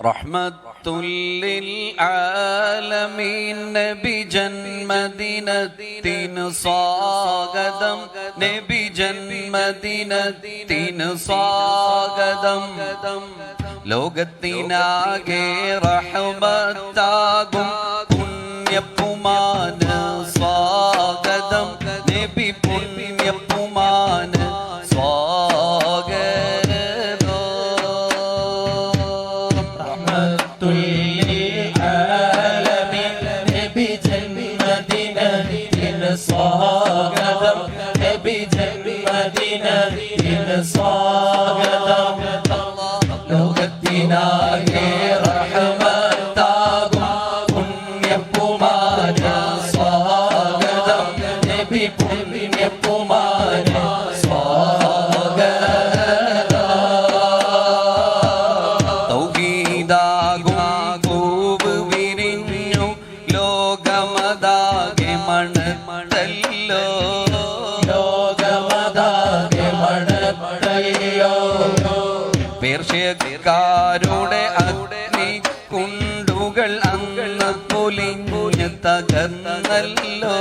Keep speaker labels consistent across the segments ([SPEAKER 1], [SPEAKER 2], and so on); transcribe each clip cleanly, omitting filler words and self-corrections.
[SPEAKER 1] റഹ്മത്തുല്ലിൽ ആലമീൻ നബി ജന്മദിനത്തിന് സ്വാഗതം, നബി ജന്മദിനത്തിന് സ്വാഗതം. ലോകത്തിനാകെ റഹ്മത്താകും പുണ്യപ്പുമാന് സ്വാഗതം, നബി പുണ്യപ്പുമാന്
[SPEAKER 2] സ്വാഗതം, നബി ജന്മദിനത്തിന് സ്വാഗതം. ലോകത്തിനാകെ റഹ്മത്താകും പുണ്യപ്പുമാന് സ്വാഗതം, നബി പുണ്യപ്പുമാന് സ്വാഗതം.
[SPEAKER 1] തൗഹീദാകും പൂവ് വിരിഞ്ഞു ലോകമതാകെ മണത്തല്ലോ,
[SPEAKER 2] ലോകമതാകെ മണത്തല്ലോ.
[SPEAKER 1] പേർഷ്യക്കാരുടെ അഗ്നികുണ്ടുകൾ അന്ന് പൊലിഞ്ഞ് തകർന്നല്ലോ,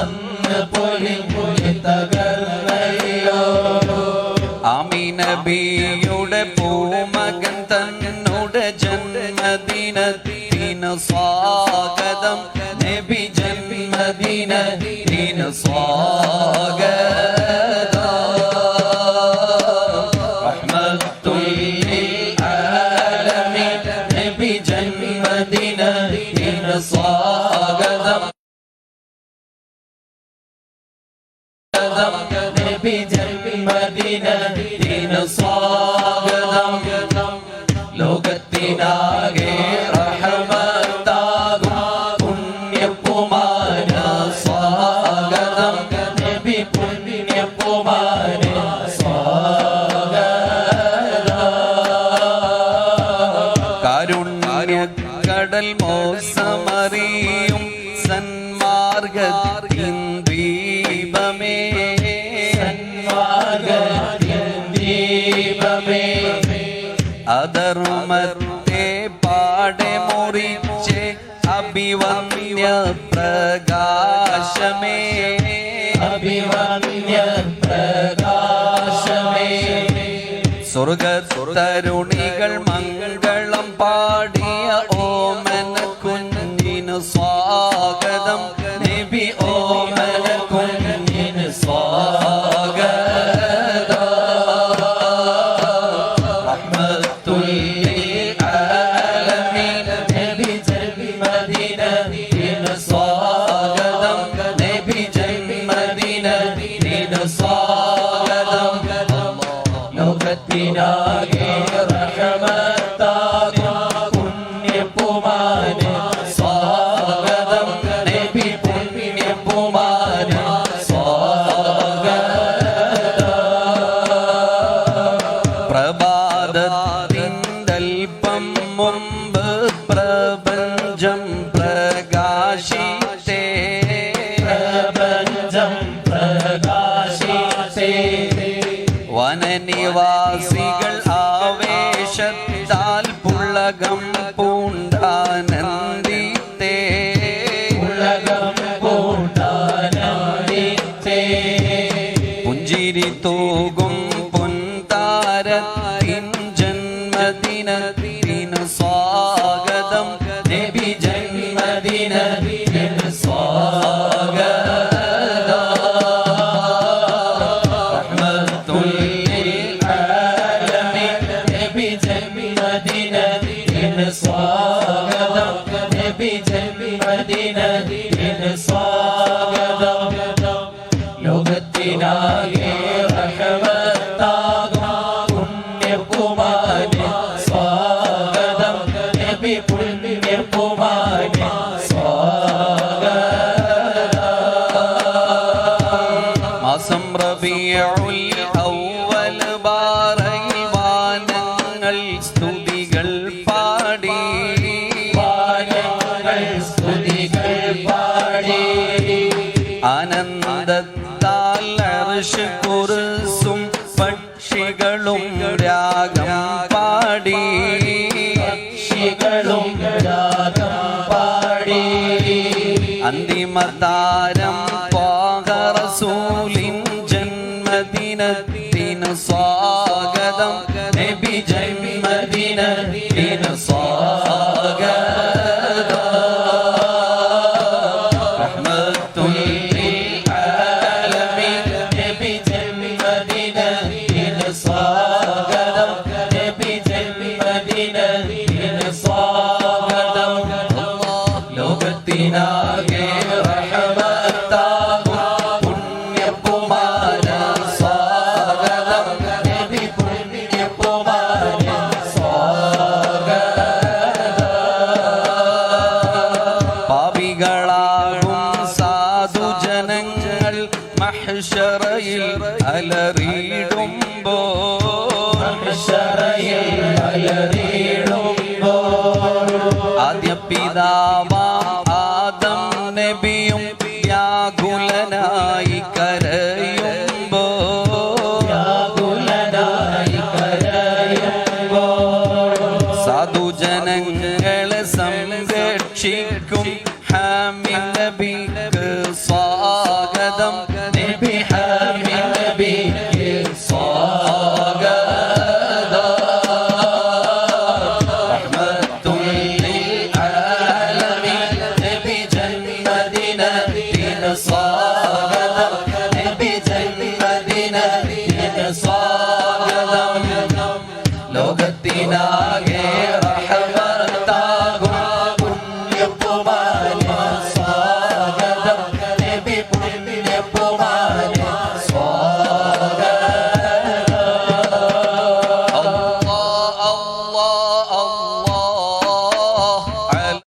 [SPEAKER 2] അന്ന് പൊലിഞ്ഞ് തകർന്നല്ലോ.
[SPEAKER 1] ആമിനബിയുടെ പൂമകൻ തന്നോട് ജന്മദിനത്തിന് സ്വാഗതം, നബി ജന്മദിനത്തിന് സ്വാഗതം. റഹ്മത്തുല്ലിൽ ആലമീൻ നബി ജന്മദിനത്തിന് സ്വാഗതം,
[SPEAKER 2] നബി ജന്മദിനത്തിന് സ്വാഗതം.
[SPEAKER 1] ലോകത്തിനാകെ റഹ്മത്താകും പുണ്യപ്പുമാന് സ്വാഗതം,
[SPEAKER 2] നബി പുണ്യപ്പുമാന് സ്വാഗതം.
[SPEAKER 1] കാരുണ്യക്കടൽ മോസമറിയും സന്മാർഗ്ഗത്തിൻ ദീപമേ,
[SPEAKER 2] സന്മാർഗ്ഗത്തിൻ ദീപമേ.
[SPEAKER 1] അധർമ്മത്തെ പാടെ മുറിച്ച് അഭിവന്യ പ്രകാശമേ,
[SPEAKER 2] അഭിവന്യ പ്രകാശമേ.
[SPEAKER 1] സ്വർഗതരുണികൾ മംഗളം പാടിയ ഓമന കുഞ്ഞിന് സ്വാഗതം, നബി ഓമന കുഞ്ഞിന് സ്വാഗതം. റഹ്മത്തുല്ലിൽ ആലമീൻ നബി ജന്മദിനത്തിന് സ്വാഗതം, നബി ജന്മദിനത്തിന് സ്വാഗതം.
[SPEAKER 2] ലോകത്തിനാകെ റഹ്മത്താകും പുണ്യപ്പുമാന് സ്വാഗതം,
[SPEAKER 1] നബി പുണ്യപ്പുമാന് സ്വാഗതം. പ്രഭാതത്തിൻ്റൽപ്പം മുമ്പ് പ്രപഞ്ചം പ്രകാശിത്തേ,
[SPEAKER 2] പ്രപഞ്ചം പ്രകാശിത്തേ.
[SPEAKER 1] വനനിവാസികൾ ആവേശത്താൽ പുളകം പൂണ്ടാനന്ദിത്തേ,
[SPEAKER 2] ഉലകം പൂണ്ടാനന്ദിത്തേ.
[SPEAKER 1] പുഞ്ചിരി തൂകും പൊൻതാരത്തിൻ ജന്മദിനത്തിന് സ്വാഗതം, നബി ജന്മദിനത്തിന് സ്വാഗതം. റഹ്മത്തുല്ലിൽ ആലമീൻ
[SPEAKER 2] നബി ജന്മദിനത്തിന് സ്വാഗതം, നബി ജന്മദിനത്തിന് സ്വാഗതം. ലോകത്തിനാകെ റഹ്മത്താകും പുണ്യപ്പുമാന് സ്വാഗതം, നബി പുണ്യപ്പുമാന് സ്വാഗതം.
[SPEAKER 1] മാസം റബീഉൽ അവ്വൽ ബാറയിൽ വാനങ്ങൾ സ്തുതികൾ പാടി,
[SPEAKER 2] വാനങ്ങൾ സ്തുതികൾ പാടി.
[SPEAKER 1] ആനന്ദത്താൽ അർശ് കുർസും പക്ഷികളും രാഗം പാടി,
[SPEAKER 2] സ്തുതികളും രാഗം പാടി
[SPEAKER 1] അന്തിമതാരം റസൂലിൻ ജന്മദിനത്തിന് സ്വാഗതം
[SPEAKER 2] നബി ജന്മദിനത്തിന് സ്വാഗതം റഹ്മത്തുൽ ലിൽ ആലമീൻ നബി ജന്മദിനത്തിന് സ്വാഗതം നബി ജന്മദിനത്തിന് സ്വാഗതം ലോകത്തിനാകെ റഹ്മത്താകും പുണ്യകുമാര സ്വാഗതം നബി പുണ്യകുമാര
[SPEAKER 1] പാപികളാകും സാധുജനങ്ങൾ മഹ്ശറയിൽ അലറിയിടുമ്പോൾ ആദ്യ പിതാവാം ആദം നബിയും വ്യാകുലനായി കരയുമ്പോൾ സാധുജനങ്ങൾ